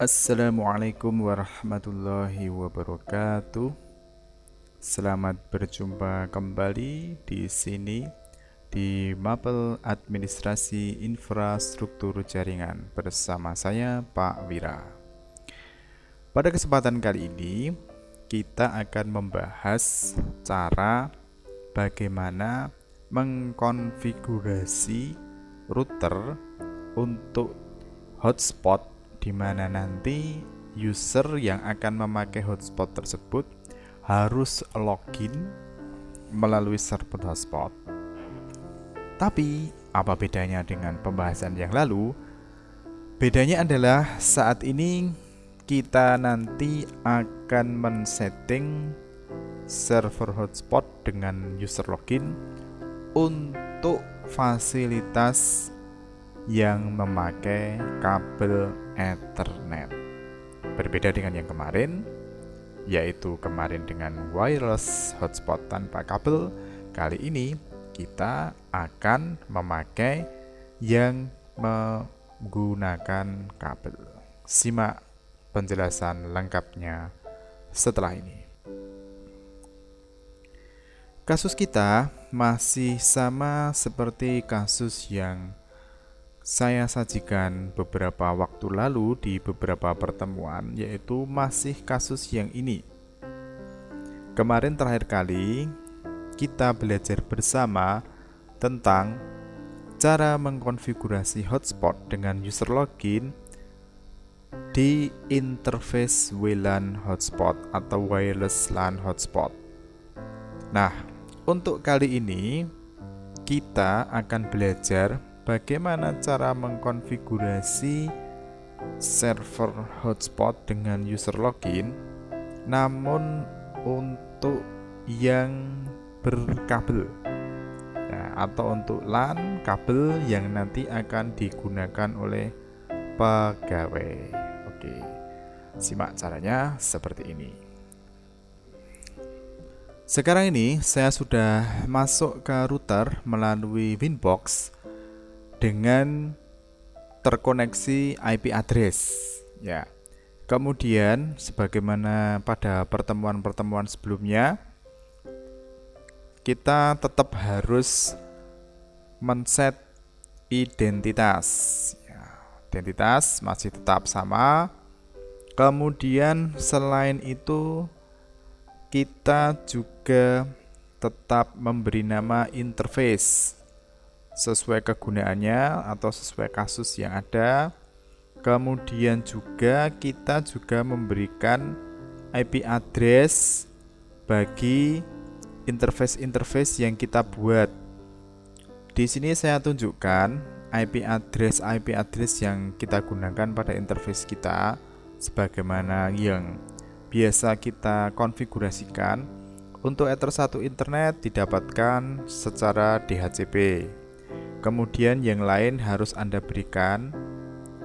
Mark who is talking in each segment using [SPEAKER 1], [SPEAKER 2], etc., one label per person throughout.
[SPEAKER 1] Assalamualaikum warahmatullahi wabarakatuh. Selamat berjumpa kembali di sini di Mapel Administrasi Infrastruktur Jaringan bersama saya Pak Wira. Pada kesempatan kali ini kita akan membahas cara bagaimana mengkonfigurasi router untuk hotspot di mana nanti user yang akan memakai hotspot tersebut harus login melalui server hotspot. Tapi apa bedanya dengan pembahasan yang lalu? Bedanya adalah saat ini kita nanti akan men-setting server hotspot dengan user login untuk fasilitas yang memakai kabel Ethernet. Berbeda dengan yang kemarin, yaitu kemarin dengan wireless hotspot tanpa kabel. Kali ini kita akan memakai yang menggunakan kabel. Simak penjelasan lengkapnya setelah ini. Kasus kita masih sama seperti kasus yang saya sajikan beberapa waktu lalu di beberapa pertemuan, yaitu masih kasus yang ini. Kemarin terakhir kali kita belajar bersama tentang cara mengkonfigurasi hotspot dengan user login di interface WLAN hotspot atau wireless LAN hotspot. Nah, untuk kali ini kita akan belajar bagaimana cara mengkonfigurasi server hotspot dengan user login, namun untuk yang berkabel, atau untuk LAN kabel yang nanti akan digunakan oleh pegawai. Oke, simak caranya seperti ini. Sekarang ini saya sudah masuk ke router melalui Winbox dengan terkoneksi IP address, ya. Kemudian sebagaimana pada pertemuan-pertemuan sebelumnya, kita tetap harus men-set identitas. Ya, identitas masih tetap sama. Kemudian selain itu kita juga tetap memberi nama interface sesuai kegunaannya atau sesuai kasus yang ada. Kemudian juga kita juga memberikan IP address bagi interface yang kita buat. Di sini saya tunjukkan IP address yang kita gunakan pada interface kita sebagaimana yang biasa kita konfigurasikan. Untuk Ether 1 internet didapatkan secara DHCP. Kemudian yang lain harus Anda berikan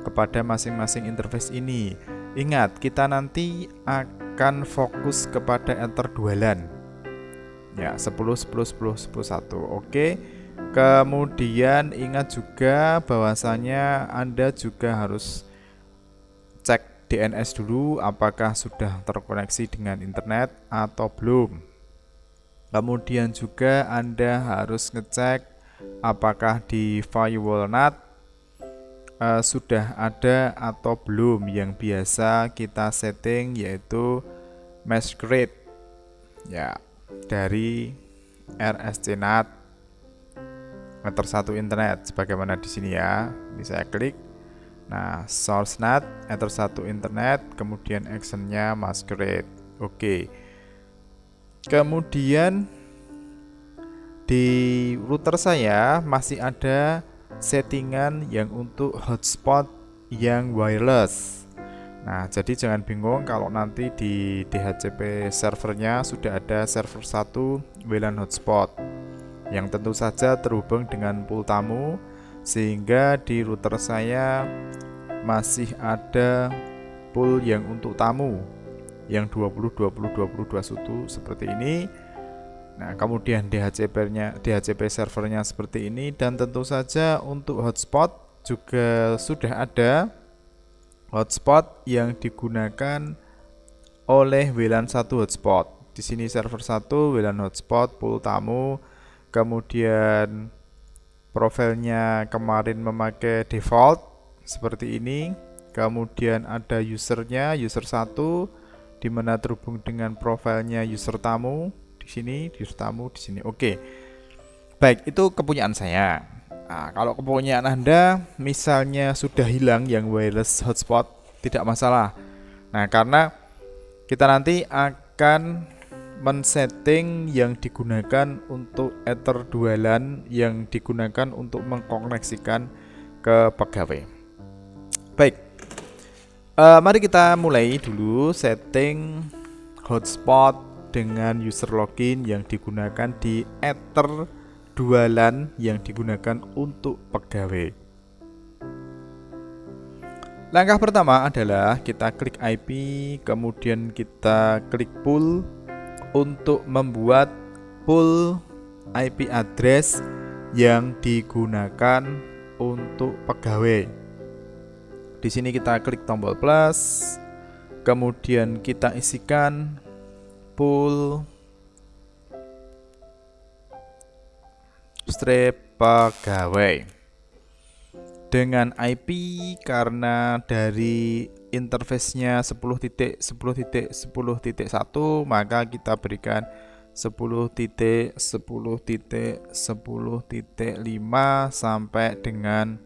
[SPEAKER 1] kepada masing-masing interface ini. Ingat, kita nanti akan fokus kepada Ether 2 LAN. Ya, 10 10 10 10 1. Oke. Kemudian ingat juga bahwasanya Anda juga harus cek DNS dulu apakah sudah terkoneksi dengan internet atau belum. Kemudian juga Anda harus ngecek apakah di firewall NAT sudah ada atau belum yang biasa kita setting, yaitu masquerade, ya, dari RSC NAT Ether 1 internet sebagaimana di sini ya. Ini saya klik. Nah, source NAT Ether 1 internet, kemudian actionnya masquerade. Oke. Kemudian di router saya masih ada settingan yang untuk hotspot yang wireless. Nah, jadi jangan bingung kalau nanti di DHCP servernya sudah ada server 1 WLAN hotspot yang tentu saja terhubung dengan pool tamu, sehingga di router saya masih ada pool yang untuk tamu yang 20 20 20 21 seperti ini. Nah, kemudian DHCP servernya seperti ini, dan tentu saja untuk hotspot juga sudah ada hotspot yang digunakan oleh WLAN 1 hotspot. Di sini server 1 WLAN hotspot pool tamu, kemudian profilnya kemarin memakai default seperti ini. Kemudian ada usernya, user 1 di mana terhubung dengan profilnya user tamu di sini, user tamu di sini. Oke. Baik, itu kepunyaan saya. Nah, kalau kepunyaan Anda misalnya sudah hilang yang wireless hotspot, tidak masalah. Nah, karena kita nanti akan men-setting yang digunakan untuk Ether 2 LAN yang digunakan untuk mengkoneksikan ke pegawai. Baik, mari kita mulai dulu setting hotspot dengan user login yang digunakan di Ether 2 LAN yang digunakan untuk pegawai. Langkah pertama adalah kita klik IP, kemudian kita klik pool untuk membuat pool IP address yang digunakan untuk pegawai. Di sini kita klik tombol plus, kemudian kita isikan pool strip pegawai dengan IP karena dari interface-nya 10.10.10.1 maka kita berikan 10.10.10.5 sampai dengan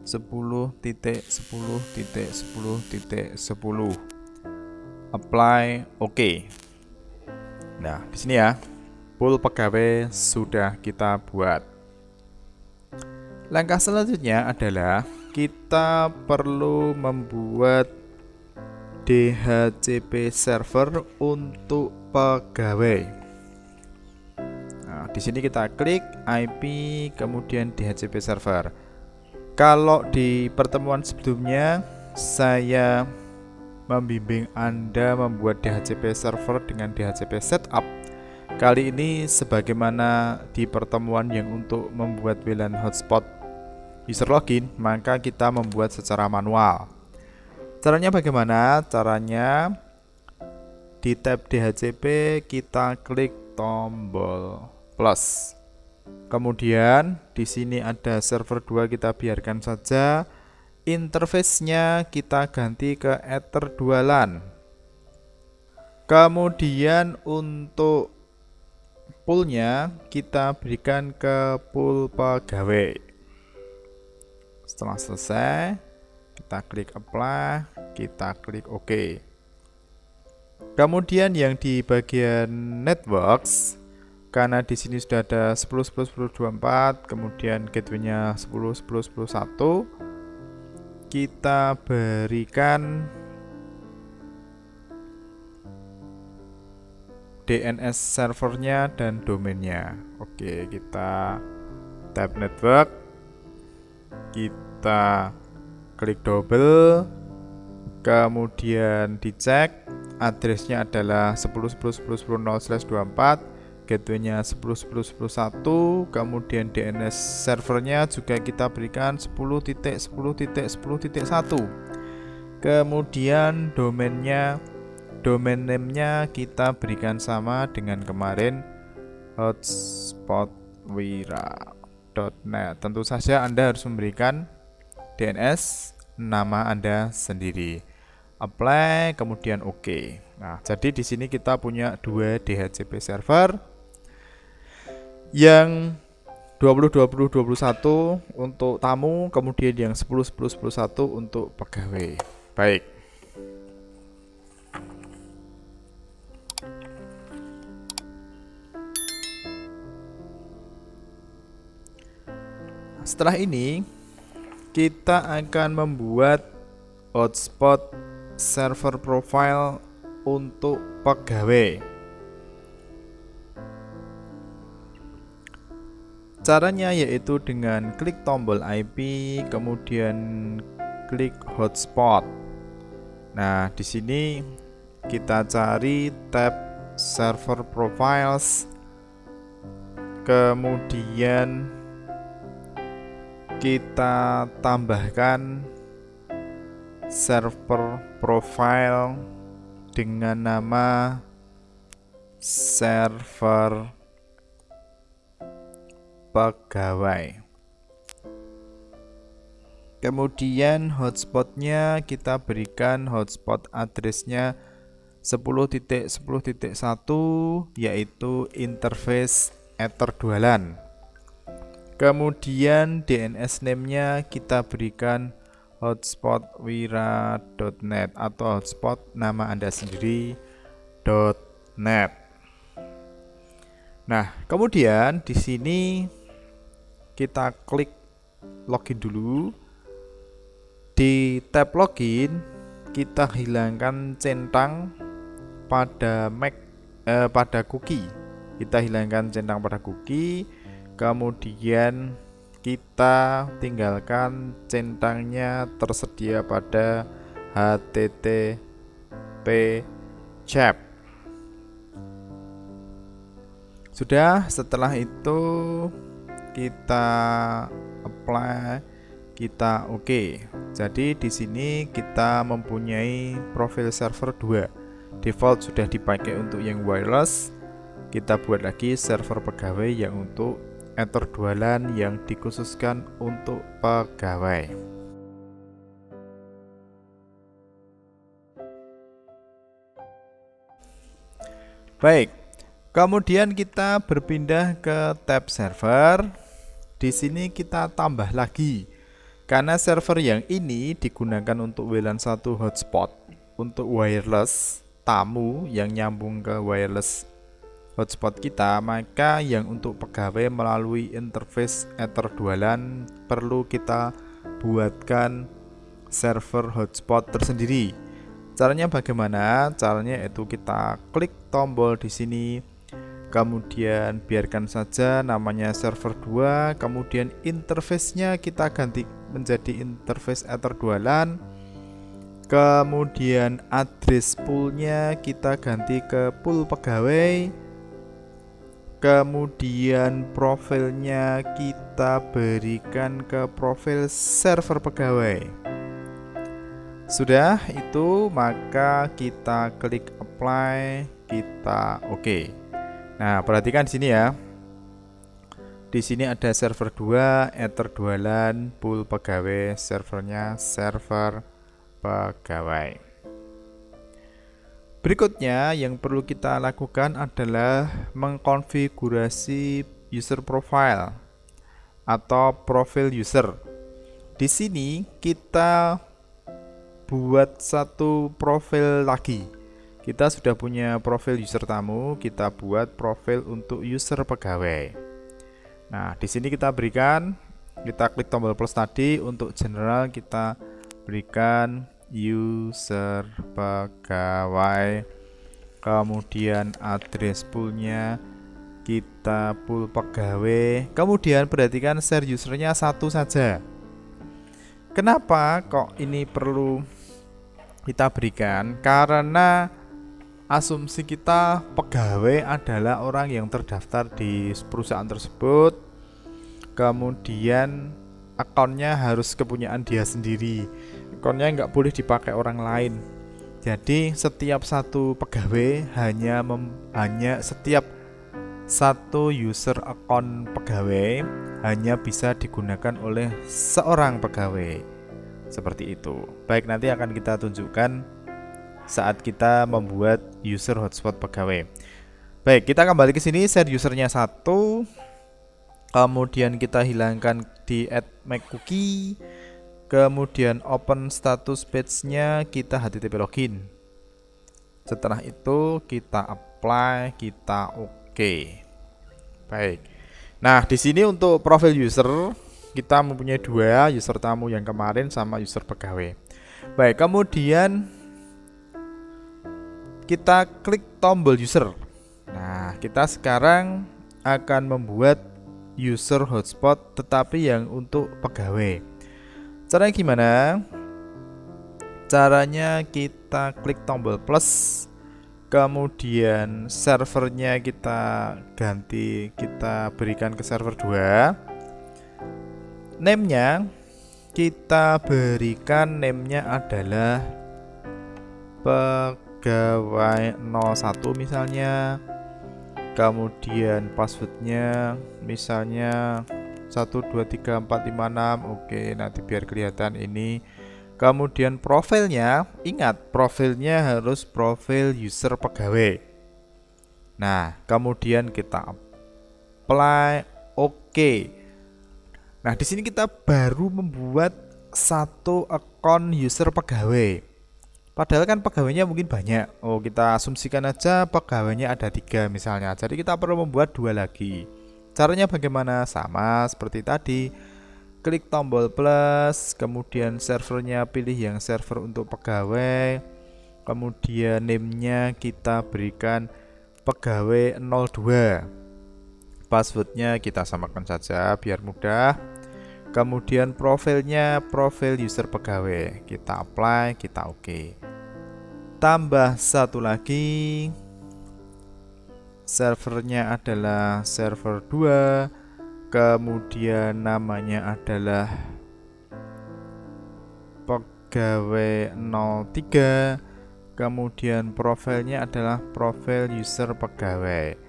[SPEAKER 1] 10.10.10.10 apply OK. Nah, di sini ya, pool pegawai sudah kita buat. Langkah selanjutnya adalah kita perlu membuat DHCP server untuk pegawai. Nah, di sini kita klik IP kemudian DHCP server. Kalau di pertemuan sebelumnya saya membimbing Anda membuat DHCP server dengan DHCP setup. Kali ini sebagaimana di pertemuan yang untuk membuat WLAN hotspot user login, maka kita membuat secara manual. Caranya bagaimana? Caranya di tab DHCP kita klik tombol plus. Kemudian di sini ada server 2, kita biarkan saja. Interface-nya kita ganti ke Ether 2 LAN. Kemudian untuk poolnya kita berikan ke pool pegawai. Setelah selesai, kita klik apply, kita klik OK. Kemudian yang di bagian networks, karena di sini sudah ada 10.10.10.24, kemudian gateway-nya 10.10.10.1, kita berikan DNS servernya dan domainnya. Oke, kita tab network, kita klik double, kemudian dicek addressnya adalah 10.10.10.10/24, gateway-nya 10.10.10.1, kemudian DNS servernya juga kita berikan 10.10.10.1, kemudian domain name-nya kita berikan sama dengan kemarin, hotspotwira.net. Tentu saja Anda harus memberikan DNS nama Anda sendiri. Apply, kemudian OK. Nah, jadi di sini kita punya 2 DHCP server yang 20.20.21 untuk tamu, kemudian yang 10.10.10.1 untuk pegawai. Baik. Setelah ini kita akan membuat hotspot server profile untuk pegawai. Caranya yaitu dengan klik tombol IP, kemudian klik hotspot. Nah, di sini kita cari tab server profiles, kemudian kita tambahkan server profile dengan nama server pegawai. Kemudian hotspotnya kita berikan hotspot addressnya 10.10.1 yaitu interface etherdualan. Kemudian DNS name-nya kita berikan hotspot wira.net atau hotspot nama Anda sendiri .net. Nah, kemudian di sini kita klik login dulu. Di tab login kita hilangkan centang pada pada cookie. Kita hilangkan centang pada cookie. Kemudian kita tinggalkan centangnya tersedia pada HTTP chat. Sudah, setelah itu kita apply, kita oke. Jadi di sini kita mempunyai profil server 2. Default sudah dipakai untuk yang wireless. Kita buat lagi server pegawai yang untuk etherdualan yang dikhususkan untuk pegawai. Baik, kemudian kita berpindah ke tab server. Di sini kita tambah lagi, karena server yang ini digunakan untuk WLAN 1 hotspot untuk wireless tamu yang nyambung ke wireless hotspot kita, maka yang untuk pegawai melalui interface etherdualan perlu kita buatkan server hotspot tersendiri. Caranya bagaimana? Caranya itu kita klik tombol di sini, kemudian biarkan saja namanya server 2, kemudian interface-nya kita ganti menjadi interface etherdualan, kemudian address pool-nya kita ganti ke pool pegawai, kemudian profilnya kita berikan ke profil server pegawai. Sudah itu, maka kita klik apply, kita oke. Nah, perhatikan di sini ya. Di sini ada server 2, etherdualan, pool pegawai, servernya server pegawai. Berikutnya yang perlu kita lakukan adalah mengkonfigurasi user profile atau profil user. Di sini kita buat satu profil lagi. Kita sudah punya profil user tamu, kita buat profil untuk user pegawai. Nah, di sini kita klik tombol plus tadi. Untuk general kita berikan user pegawai, kemudian address poolnya kita pool pegawai, kemudian perhatikan share usernya 1 saja. Kenapa kok ini perlu kita berikan? Karena asumsi kita pegawai adalah orang yang terdaftar di perusahaan tersebut, kemudian akunnya harus kepunyaan dia sendiri, akunnya nggak boleh dipakai orang lain. Jadi setiap satu pegawai hanya setiap satu user akun pegawai hanya bisa digunakan oleh seorang pegawai. Seperti itu. Baik, nanti akan kita tunjukkan saat kita membuat user hotspot pegawai. Baik, kita kembali ke sini, share usernya 1, kemudian kita hilangkan di add make cookie, kemudian open status page-nya kita HTTP login. Setelah itu kita apply, kita oke. Baik. Nah, di sini untuk profil user kita mempunyai 2, user tamu yang kemarin sama user pegawai. Baik, kemudian kita klik tombol user. Nah, kita sekarang akan membuat user hotspot tetapi yang untuk pegawai. Caranya gimana? Caranya kita klik tombol plus, kemudian servernya kita ganti, kita berikan ke server 2. Name-nya kita berikan name-nya adalah pegawai 01 misalnya. Kemudian passwordnya misalnya 123456. Oke, nanti biar kelihatan ini. Kemudian profilnya, ingat profilnya harus profil user pegawai. Nah, kemudian kita apply. Oke. Nah, di sini kita baru membuat satu akun user pegawai. Padahal kan pegawainya mungkin banyak. Oh, kita asumsikan aja pegawainya ada 3 misalnya. Jadi kita perlu membuat 2 lagi. Caranya bagaimana? Sama seperti tadi. Klik tombol plus, kemudian servernya pilih yang server untuk pegawai. Kemudian name-nya kita berikan pegawai 02. Passwordnya kita samakan saja biar mudah. Kemudian profilnya profil user pegawai. Kita apply, kita oke. Tambah satu lagi, servernya adalah server 2, kemudian namanya adalah pegawai 03, kemudian profilnya adalah profil user pegawai.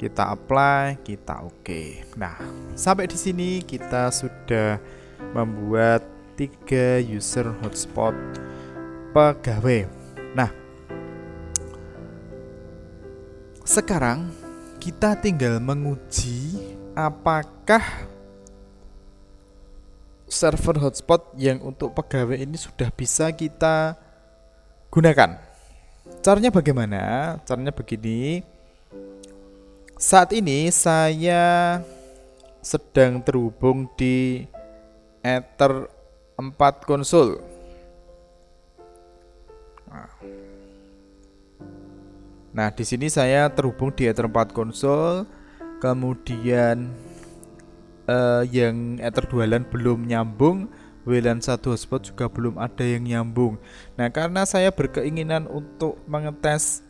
[SPEAKER 1] Kita apply, kita oke. Nah, sampai di sini kita sudah membuat 3 user hotspot pegawai. Nah, sekarang kita tinggal menguji apakah server hotspot yang untuk pegawai ini sudah bisa kita gunakan. Caranya bagaimana? Caranya begini. Saat ini saya sedang terhubung di Ether 4 konsul. Nah, di sini saya terhubung di Ether 4 konsul. Kemudian yang Ether 2 LAN belum nyambung, WLAN 1 hotspot juga belum ada yang nyambung. Nah, karena saya berkeinginan untuk mengetes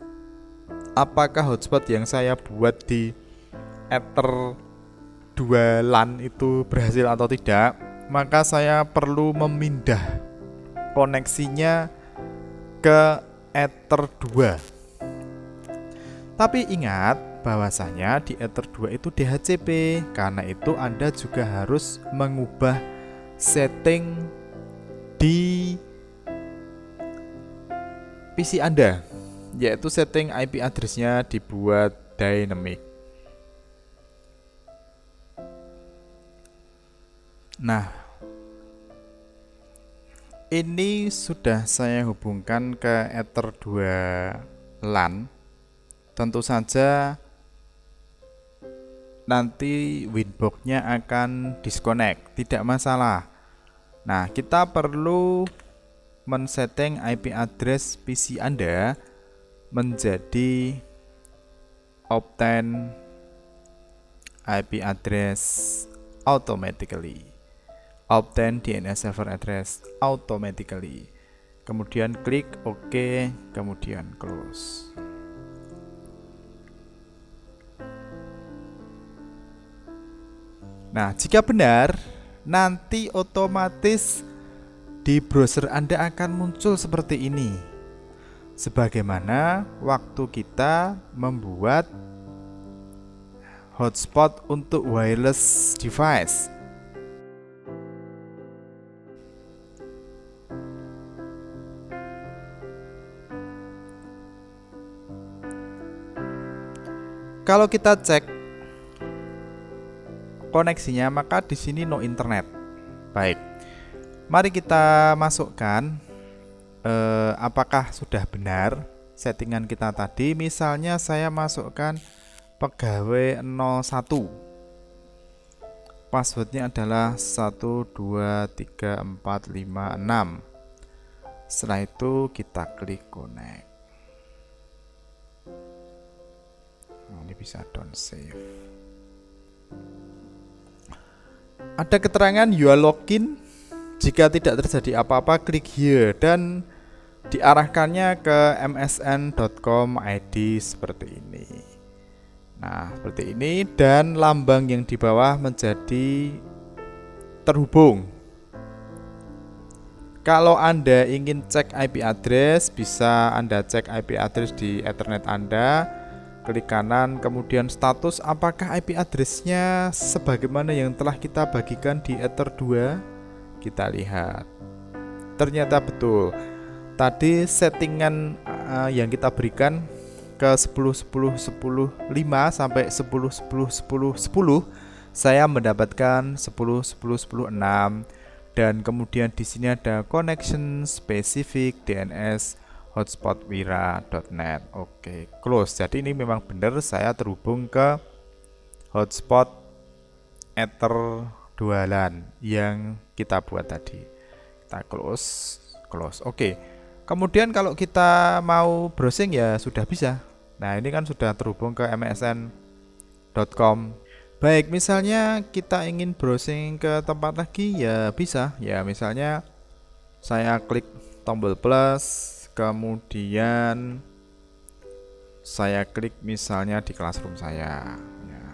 [SPEAKER 1] apakah hotspot yang saya buat di Ether 2 LAN itu berhasil atau tidak, maka saya perlu memindah koneksinya ke Ether 2. Tapi ingat bahwasanya di Ether 2 itu DHCP. Karena itu Anda juga harus mengubah setting di PC Anda, yaitu setting IP address-nya dibuat dynamic. Nah, ini sudah saya hubungkan ke Ether 2 LAN. Tentu saja nanti Winbox-nya akan disconnect, tidak masalah. Nah, kita perlu men-setting IP address PC Anda menjadi obtain IP address automatically, obtain DNS server address automatically. Kemudian klik OK, kemudian close. Nah, jika benar, nanti otomatis di browser Anda akan muncul seperti ini. Sebagaimana waktu kita membuat hotspot untuk wireless device. Kalau kita cek koneksinya, maka di sini no internet. Baik, mari kita masukkan apakah sudah benar settingan kita tadi. Misalnya saya masukkan pegawai 01, passwordnya adalah 123456. Setelah itu kita klik connect. Nah, ini bisa don't save. Ada keterangan you are login. Jika tidak terjadi apa-apa, klik here dan diarahkannya ke msn.com ID seperti ini. Nah, seperti ini, dan lambang yang di bawah menjadi terhubung. Kalau Anda ingin cek IP address, bisa Anda cek IP address di Ethernet Anda. Klik kanan, kemudian status apakah IP address-nya sebagaimana yang telah kita bagikan di Ether 2. Kita lihat. Ternyata betul. Tadi settingan yang kita berikan ke 10 10 10 5 sampai 10 10 10 10, saya mendapatkan 10 10 10 6. Dan kemudian di sini ada connection specific DNS hotspotwira.net. Oke, close. Jadi ini memang benar saya terhubung ke hotspot Ether 2 LAN yang kita buat tadi. Kita close. Oke. Kemudian kalau kita mau browsing ya sudah bisa. Nah, ini kan sudah terhubung ke msn.com. Baik, misalnya kita ingin browsing ke tempat lagi ya bisa. Ya, misalnya saya klik tombol plus, kemudian saya klik misalnya di Classroom saya. Ya.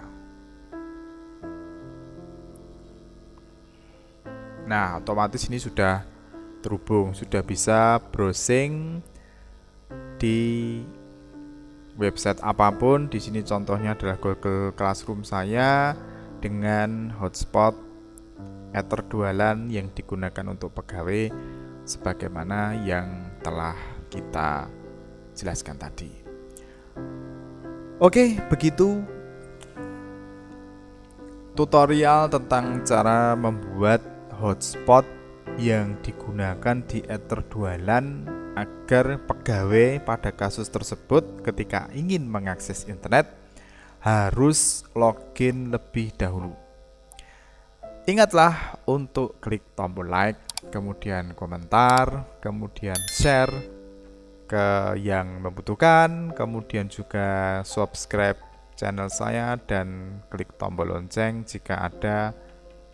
[SPEAKER 1] Nah, otomatis ini sudah terhubung, sudah bisa browsing di website apapun. Di sini contohnya adalah Google Classroom saya dengan hotspot Ether 2 LAN yang digunakan untuk pegawai sebagaimana yang telah kita jelaskan tadi. Oke, begitu tutorial tentang cara membuat hotspot yang digunakan di Ether 2 LAN agar pegawai pada kasus tersebut ketika ingin mengakses internet harus login lebih dahulu. Ingatlah untuk klik tombol like, kemudian komentar, kemudian share ke yang membutuhkan, kemudian juga subscribe channel saya dan klik tombol lonceng jika ada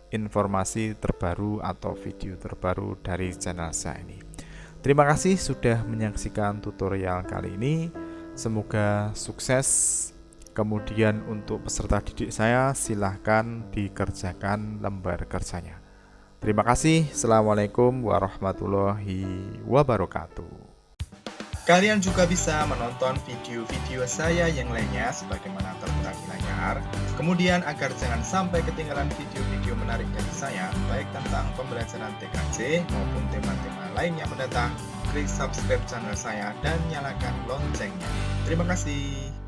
[SPEAKER 1] informasi terbaru atau video terbaru dari channel saya ini. Terima kasih sudah menyaksikan tutorial kali ini. Semoga sukses. Kemudian untuk peserta didik saya silahkan dikerjakan lembar kerjanya. Terima kasih. Assalamualaikum warahmatullahi wabarakatuh. Kalian juga bisa menonton video-video saya yang lainnya sebagaimana tertera di layar. Kemudian agar jangan sampai ketinggalan video-video menarik dari saya, baik tentang pembelajaran TKJ maupun tema-tema lainnya mendatang, klik subscribe channel saya dan nyalakan loncengnya. Terima kasih.